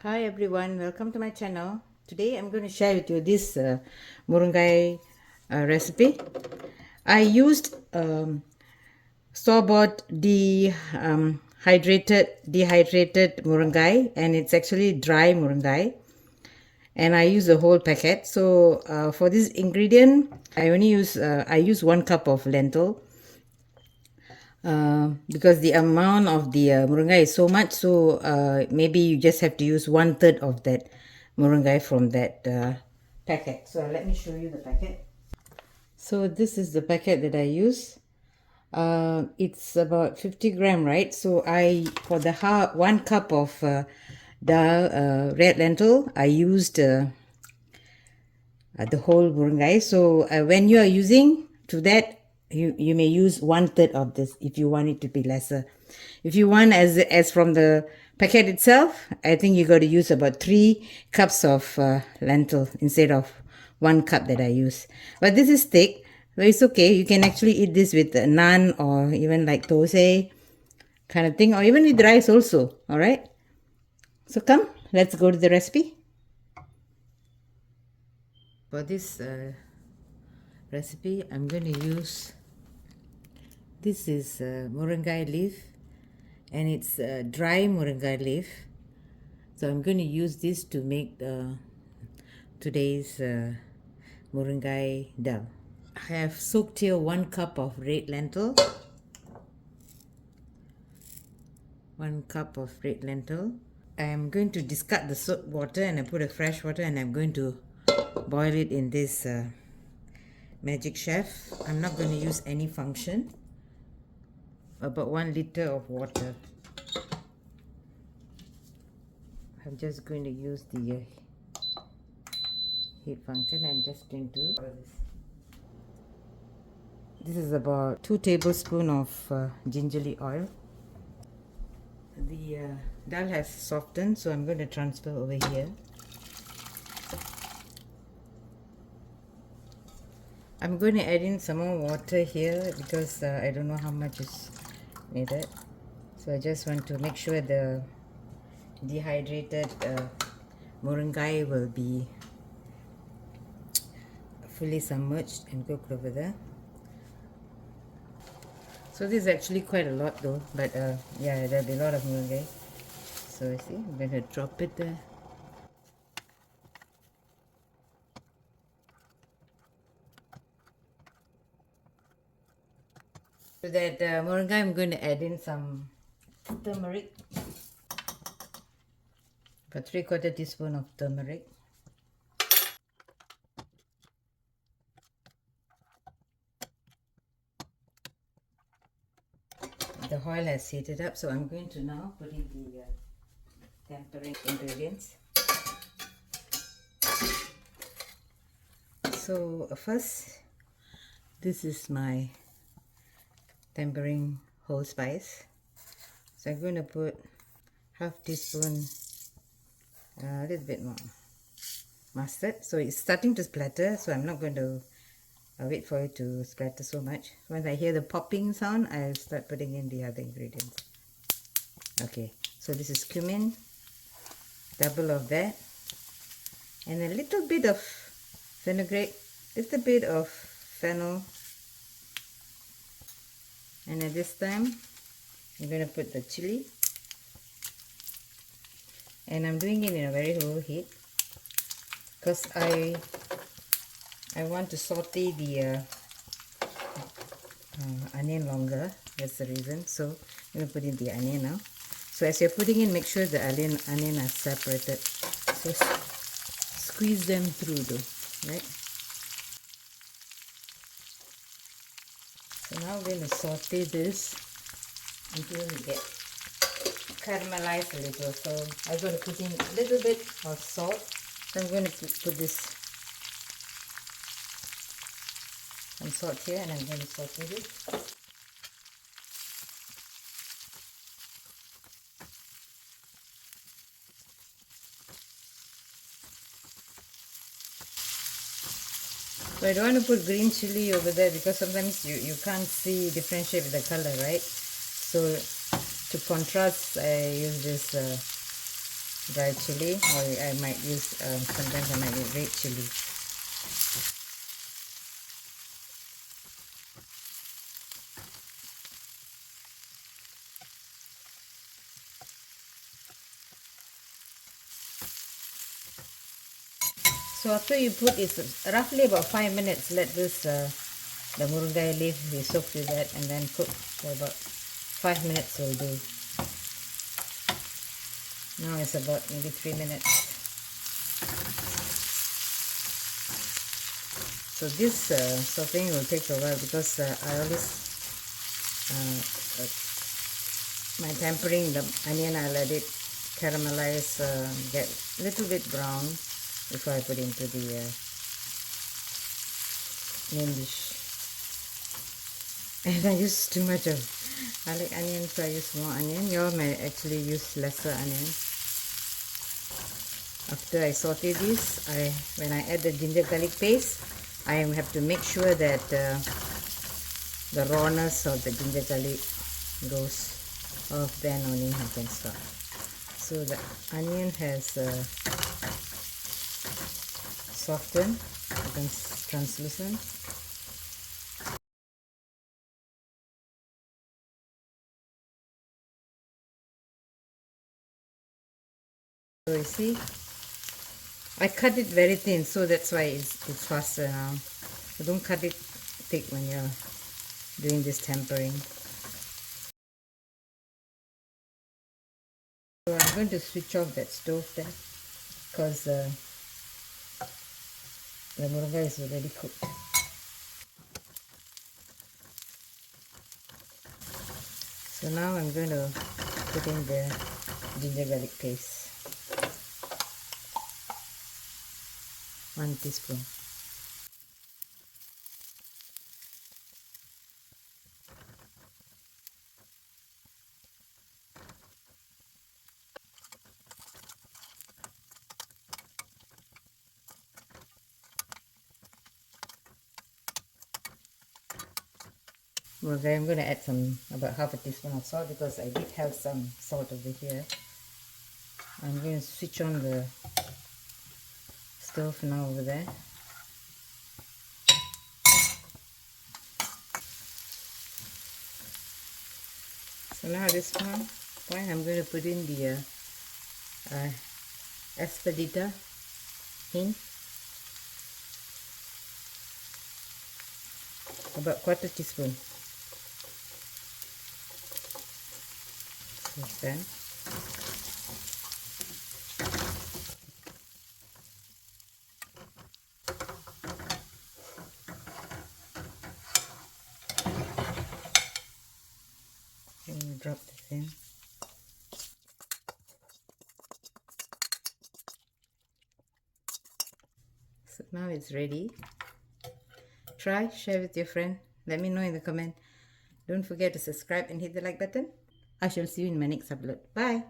Hi everyone, welcome to my channel. Today I'm going to share with you this Moringa recipe. I used store-bought dehydrated Moringa, and it's actually dry Moringa, and I use the whole packet. So for this ingredient, I use 1 cup of lentil, because the amount of the moringa is so much, so maybe you just have to use 1/3 of that moringa from that packet. So let me show you the packet. So this is the packet that I use. It's about 50 gram, right? So I for the 1 cup of dal red lentil, I used the whole moringa. So when you are using to that, you may use 1/3 of this if you want it to be lesser. If you want as from the packet itself, I think you got to use about 3 cups of lentil instead of 1 cup that I use. But this is thick, so it's okay. You can actually eat this with naan or even like thosai kind of thing, or even with rice also. All right. So come, let's go to the recipe. For this recipe, I'm going to use, this is moringa leaf, and it's dry moringa leaf. So I'm going to use this to make today's moringa dal. I have soaked here 1 cup of red lentil. 1 cup of red lentil. I am going to discard the soap water and I put a fresh water, and I'm going to boil it in this Magic Chef. I'm not going to use any function. About 1 liter of water. I'm just going to use the heat function. I'm just going to this is about 2 tablespoons of gingerly oil. The dal has softened, so I'm going to transfer over here. I'm going to add in some more water here because I don't know how much is needed. So I just want to make sure the dehydrated moringa will be fully submerged and cooked over there. So this is actually quite a lot though, but yeah, there'll be a lot of moringa. So see, I'm going to drop it there. To that moringa, I'm going to add in some turmeric. About 3/4 teaspoon of turmeric. The oil has heated up, so I'm going to now put in the tempering ingredients. So first, this is my tempering whole spice. So I'm going to put half teaspoon, a little bit more mustard. So it's starting to splatter, so I'm not going to wait for it to splatter so much. Once I hear the popping sound, I'll start putting in the other ingredients. Okay, so this is cumin, double of that, and a little bit of vinaigrette, just a bit of fennel, and at this time I'm going to put the chili, and I'm doing it in a very low heat because I want to saute the onion longer. That's the reason. So I'm going to put in the onion now. So as you're putting in, make sure the onion are separated. So squeeze them through though, right? So now we're going to saute this until we get caramelized a little. So I'm going to put in a little bit of salt. So I'm going to put this some salt here, and I'm going to saute it. So I don't want to put green chili over there because sometimes you can't see differentiate with the color, right? So to contrast, I use this dry chili, or I might use, sometimes I might use red chili. So after you put it, roughly about 5 minutes, let this the moringa leaf be soaked with that, and then cook for about 5 minutes will do. Now it's about maybe 3 minutes. So this sauteing will take a while because I always my tempering the onion, I let it caramelize, get a little bit brown before I put into the main dish. And I use too much of, I like onion, so I use more onion. You all may actually use lesser onion. After I saute this, when I add the ginger garlic paste, I have to make sure that the rawness of the ginger garlic goes off, then only I can stop. So the onion has softened, becomes translucent. So you see, I cut it very thin, so that's why it's faster now. So don't cut it thick when you're doing this tempering. So I'm going to switch off that stove there because the moringa is already cooked. So now I'm going to put in the ginger garlic paste. 1 teaspoon. Well, then I'm going to add about half a teaspoon of salt because I did have some salt over here. I'm going to switch on the stove now over there. So now at this point I'm going to put in the aspidita in, about 1/4 teaspoon. So then drop this in. So now it's ready. Try, share with your friend. Let me know in the comment. Don't forget to subscribe and hit the like button. I shall see you in my next upload. Bye.